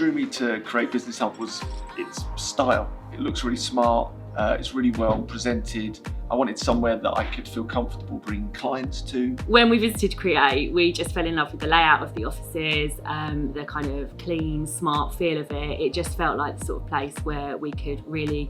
drew me to create Business Hub was its style. It looks really smart, it's really well presented. I wanted somewhere that I could feel comfortable bringing clients to. When we visited Create, we just fell in love with the layout of the offices, the kind of clean, smart feel of it. It just felt like the sort of place where we could really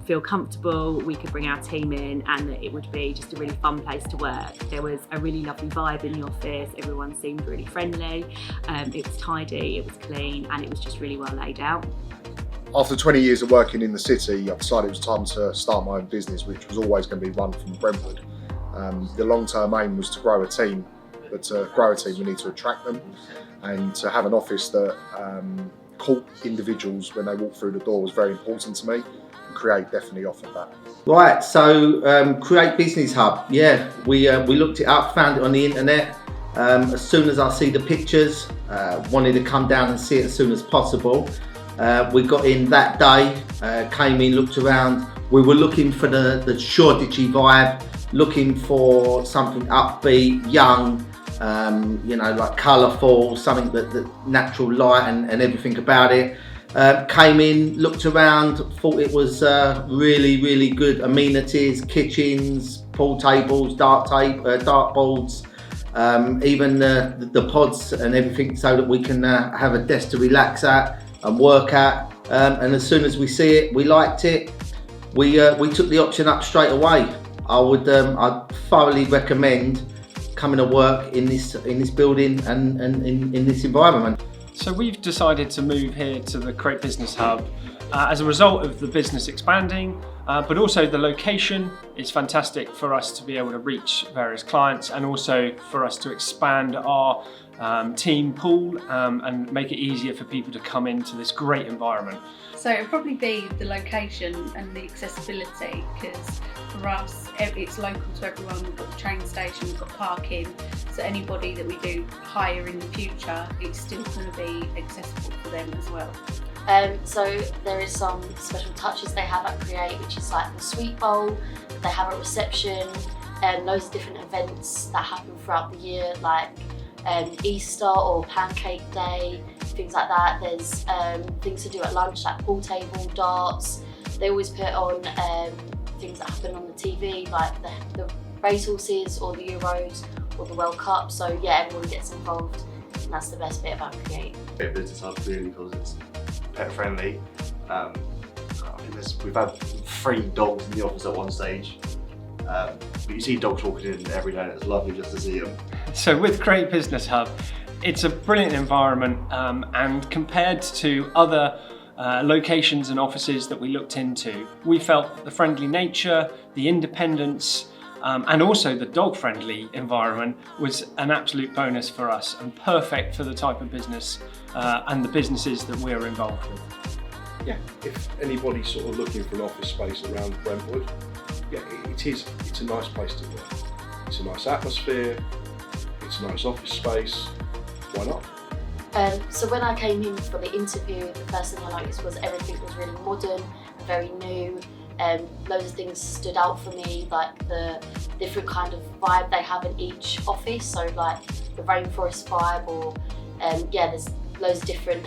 feel comfortable, we could bring our team in, and that it would be just a really fun place to work. There was a really lovely vibe in the office, everyone seemed really friendly, it was tidy, it was clean, and it was just really well laid out. After 20 years of working in the city, I decided it was time to start my own business, which was always going to be run from Brentwood. The long-term aim was to grow a team, but to grow a team we need to attract them, and to have an office that caught individuals when they walked through the door was very important to me, and Create definitely offered that. Right, so Create Business Hub, yeah, we looked it up, found it on the internet. As soon as I see the pictures, wanted to come down and see it as soon as possible. We got in that day, came in, looked around. We were looking for the Shoreditchy vibe, looking for something upbeat, young, like colourful, something that natural light and everything about it. Came in, looked around, thought it was really, really good amenities, kitchens, pool tables, dart boards, even the pods and everything, so that we can have a desk to relax at and work at, and as soon as we see it, we liked it, we took the option up straight away. I'd thoroughly recommend coming to work in this building and in this environment. So we've decided to move here to the Create Business Hub as a result of the business expanding, but also the location is fantastic for us to be able to reach various clients, and also for us to expand our team pool and make it easier for people to come into this great environment. So it'd probably be the location and the accessibility, because for us it's local to everyone. We've got the train station, we've got parking, so anybody that we do hire in the future, it's still going to be accessible for them as well. So there is some special touches they have at Create, which is like the sweet bowl. They have a reception and loads of different events that happen throughout the year, like Easter or Pancake Day, things like that. There's things to do at lunch, like pool table, darts. They always put on things that happen on the TV, like the racehorses or the Euros or the World Cup. So yeah, everyone gets involved, and that's the best bit about Create. Business Hub really, because it's pet friendly. We've had 3 dogs in the office at one stage. But you see dogs walking in every day, and it's lovely just to see them. So with Create Business Hub, it's a brilliant environment, and compared to other locations and offices that we looked into, we felt that the friendly nature, the independence, and also the dog-friendly environment was an absolute bonus for us, and perfect for the type of business and the businesses that we're involved with. Yeah, if anybody's sort of looking for an office space around Brentwood, yeah, it's a nice place to work. It's a nice atmosphere, it's a nice office space, why not? So when I came in for the interview, the first thing I noticed was everything was really modern, very new. Loads of things stood out for me, like the different kind of vibe they have in each office. So like the rainforest vibe, or there's loads of different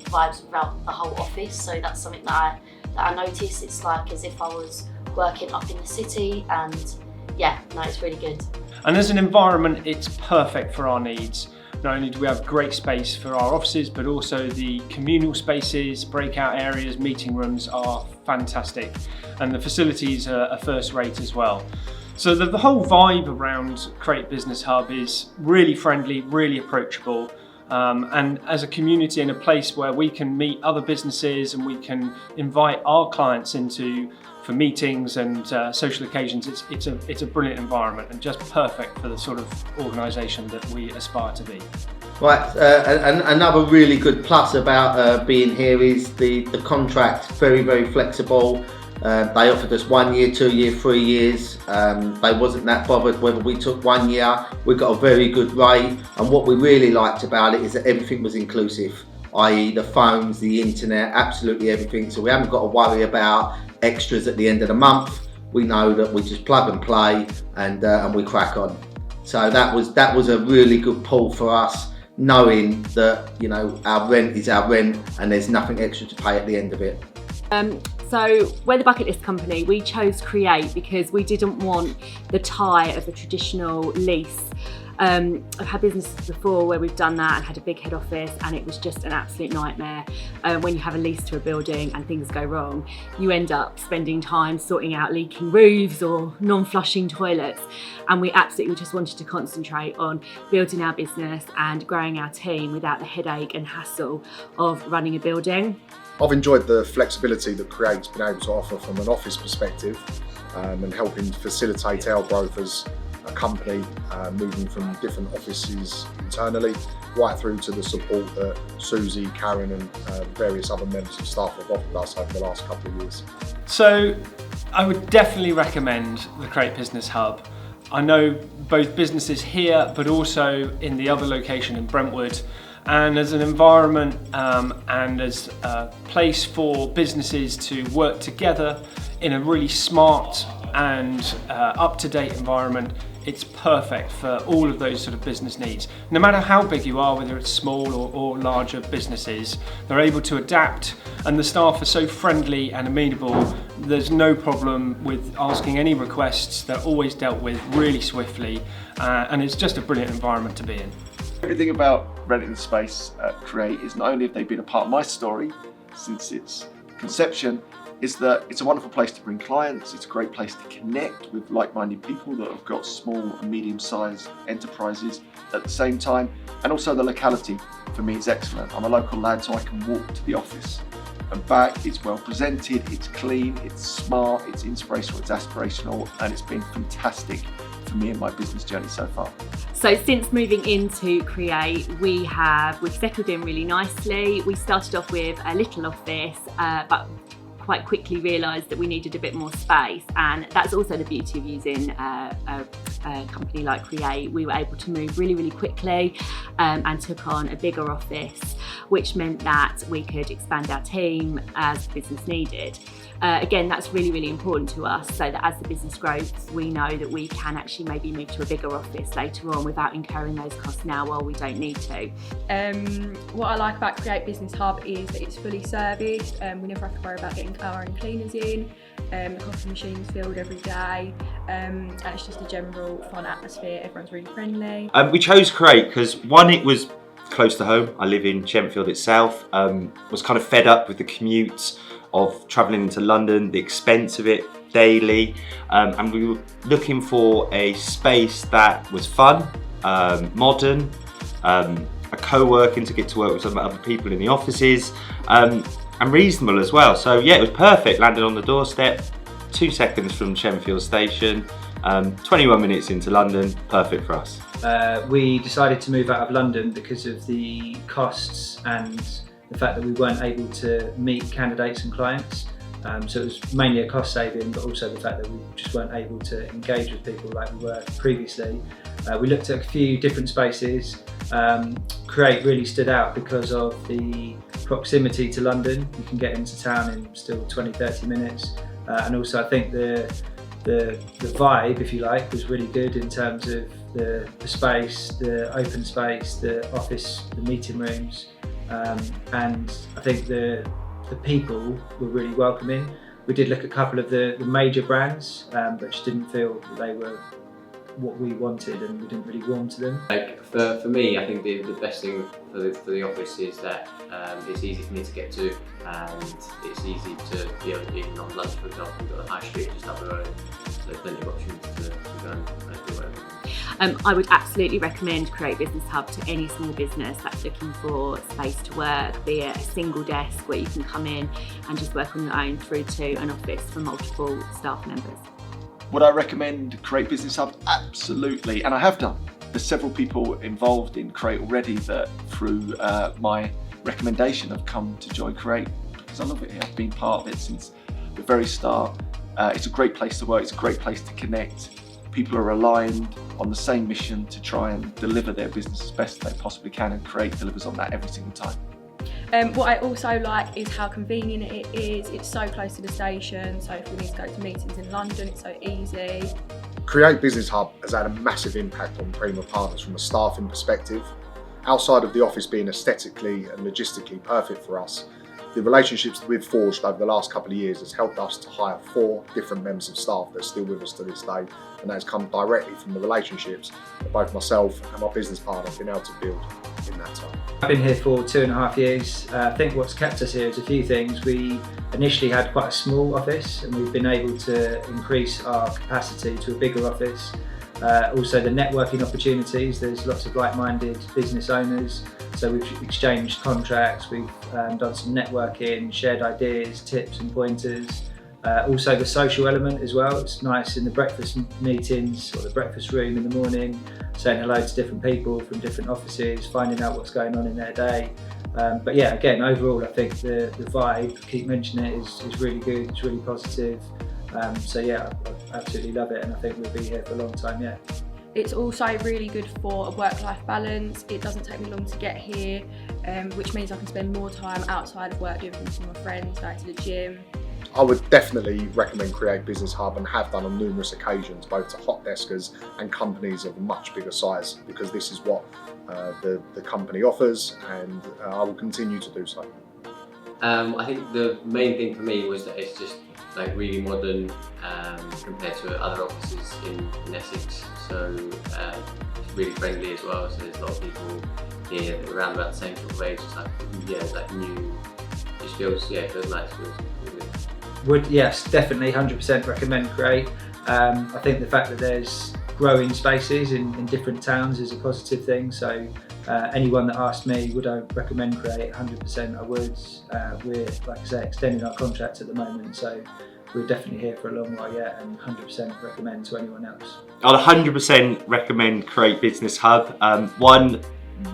vibes throughout the whole office. So that's something that I noticed. It's like as if I was working up in the city, and yeah, no, it's really good. And as an environment, it's perfect for our needs. Not only do we have great space for our offices, but also the communal spaces, breakout areas, meeting rooms are fantastic. And the facilities are first rate as well. So the whole vibe around Create Business Hub is really friendly, really approachable. And as a community and a place where we can meet other businesses and we can invite our clients for meetings and social occasions, it's a brilliant environment and just perfect for the sort of organisation that we aspire to be. Right, another really good plus about being here is the contract, very, very flexible. They offered us 1 year, 2 year, 3 years. They wasn't that bothered whether we took 1 year. We got a very good rate, and what we really liked about it is that everything was inclusive, i.e. the phones, the internet, absolutely everything. So we haven't got to worry about extras at the end of the month. We know that we just plug and play and we crack on. So that was a really good pull for us. knowing that, you know, our rent is our rent and there's nothing extra to pay at the end of it. So we're the bucket list company. We chose Create because we didn't want the tie of a traditional lease. I've had businesses before where we've done that and had a big head office, and it was just an absolute nightmare. When you have a lease to a building and things go wrong, you end up spending time sorting out leaking roofs or non-flushing toilets. And we absolutely just wanted to concentrate on building our business and growing our team without the headache and hassle of running a building. I've enjoyed the flexibility that Create's been able to offer from an office perspective, and helping facilitate our growth as a company, moving from different offices internally right through to the support that Susie, Karen and various other members of staff have offered us over the last couple of years. So I would definitely recommend the Create Business Hub. I know both businesses here but also in the other location in Brentwood, and as an environment and as a place for businesses to work together in a really smart and up-to-date environment, it's perfect for all of those sort of business needs. No matter how big you are, whether it's small or larger businesses, they're able to adapt, and the staff are so friendly and amenable. There's no problem with asking any requests. They're always dealt with really swiftly, and it's just a brilliant environment to be in. Everything about renting the space at Create is not only have they been a part of my story since its conception, is that it's a wonderful place to bring clients, it's a great place to connect with like-minded people that have got small and medium-sized enterprises at the same time, and also the locality for me is excellent. I'm a local lad, so I can walk to the office and back. It's well presented, it's clean, it's smart, it's inspirational, it's aspirational, and it's been fantastic for me and my business journey so far. So since moving into Create, we've settled in really nicely. We started off with a little office, but quite quickly realised that we needed a bit more space, and that's also the beauty of using a company like Create. We were able to move really, really quickly and took on a bigger office, which meant that we could expand our team as the business needed. Again, that's really, really important to us, so that as the business grows, we know that we can actually maybe move to a bigger office later on without incurring those costs now while we don't need to. What I like about Create Business Hub is that it's fully serviced. We never have to worry about getting our own cleaners in. The coffee machine's filled every day, and it's just a general fun atmosphere. Everyone's really friendly. We chose Create because, one, it was close to home. I live in Chenfield itself. Was kind of fed up with the commute of travelling into London, the expense of it daily, and we were looking for a space that was fun, modern, a co-working to get to work with some other people in the offices, and reasonable as well. So yeah, it was perfect. Landed on the doorstep, 2 seconds from Chenfield Station, 21 minutes into London, perfect for us. We decided to move out of London because of the costs and the fact that we weren't able to meet candidates and clients. So it was mainly a cost saving, but also the fact that we just weren't able to engage with people like we were previously. We looked at a few different spaces. Create really stood out because of the proximity to London. You can get into town in still 20-30 minutes. And also I think the vibe, if you like, was really good in terms of the space, the open space, the office, the meeting rooms. And I think the people were really welcoming. We did look at a couple of the major brands, but just didn't feel that they were what we wanted, and we didn't really warm to them. Like for me, I think the best thing for the office is that it's easy for me to get to, and it's easy to, you know, even on lunch, for example, we've got the high street just up the road, so there's plenty of options to go and do whatever. I would absolutely recommend Create Business Hub to any small business that's looking for space to work, be it a single desk where you can come in and just work on your own, through to an office for multiple staff members. Would I recommend Create Business Hub? Absolutely, and I have done. There's several people involved in Create already that, through my recommendation, have come to join Create because I love it here. I've been part of it since the very start. It's a great place to work, it's a great place to connect. People are aligned on the same mission to try and deliver their business as best they possibly can, and Create delivers on that every single time. What I also like is how convenient it is. It's so close to the station, so if we need to go to meetings in London, it's so easy. Create Business Hub has had a massive impact on Prima Partners from a staffing perspective. outside of the office being aesthetically and logistically perfect for us, the relationships that we've forged over the last couple of years has helped us to hire 4 different members of staff that are still with us to this day, and that has come directly from the relationships that both myself and my business partner have been able to build in that time. I've been here for 2.5 years. I think what's kept us here is a few things. We initially had quite a small office, and we've been able to increase our capacity to a bigger office. Also the networking opportunities, there's lots of like-minded business owners, so we've exchanged contracts, we've done some networking, shared ideas, tips and pointers. Also the social element as well, it's nice in the breakfast meetings or the breakfast room in the morning, saying hello to different people from different offices, finding out what's going on in their day. But yeah, again, overall I think the vibe, keep mentioning it, is really good, it's really positive. So yeah, I absolutely love it, and I think we'll be here for a long time yet. It's also really good for a work-life balance. It doesn't take me long to get here, which means I can spend more time outside of work doing things with my friends, going to the gym. I would definitely recommend Create Business Hub, and have done on numerous occasions, both to hot deskers and companies of a much bigger size, because this is what the company offers, and I will continue to do so. I think the main thing for me was that it's just like really modern compared to other offices in Essex, so it's really friendly as well, so there's a lot of people here that are around about the same sort of age. It's like, yeah, it's like new, it feels nice, feels good. Would, yes, definitely 100% recommend Create. I think the fact that there's growing spaces in different towns is a positive thing, so anyone that asked me would I recommend Create, 100% I would. We're, like I say, extending our contract at the moment, so we're definitely here for a long while yet, and 100% recommend to anyone else. I'd 100% recommend Create Business Hub. One,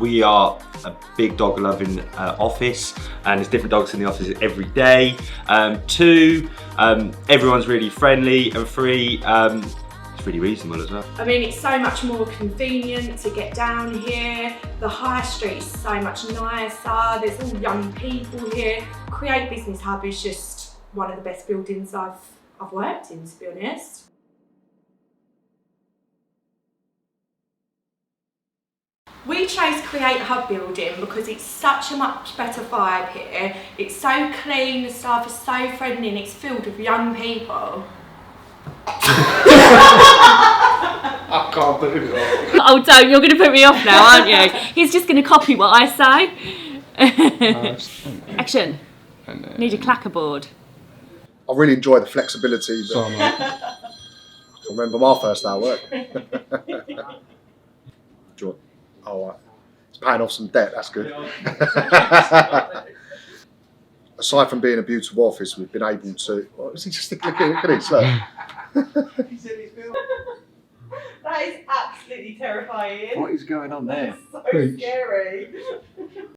we are a big dog loving office, and there's different dogs in the office every day. 2, everyone's really friendly, and 3, it's really reasonable as well. I mean, it's so much more convenient to get down here. The high street is so much nicer. There's all young people here. Create Business Hub is just one of the best buildings I've worked in, to be honest. We chose Create Hub building because it's such a much better vibe here. It's so clean, the staff are so friendly, and it's filled with young people. I can't do it. Oh, don't, you're going to put me off now, aren't you? He's just going to copy what I say. Action. Need a clacker board. I really enjoy the flexibility. I remember my first day at work. Oh, it's paying off some debt, that's good. Aside from being a beautiful office, we've been able to... What, is he just look at this, look. That is absolutely terrifying. What is going on there? So scary.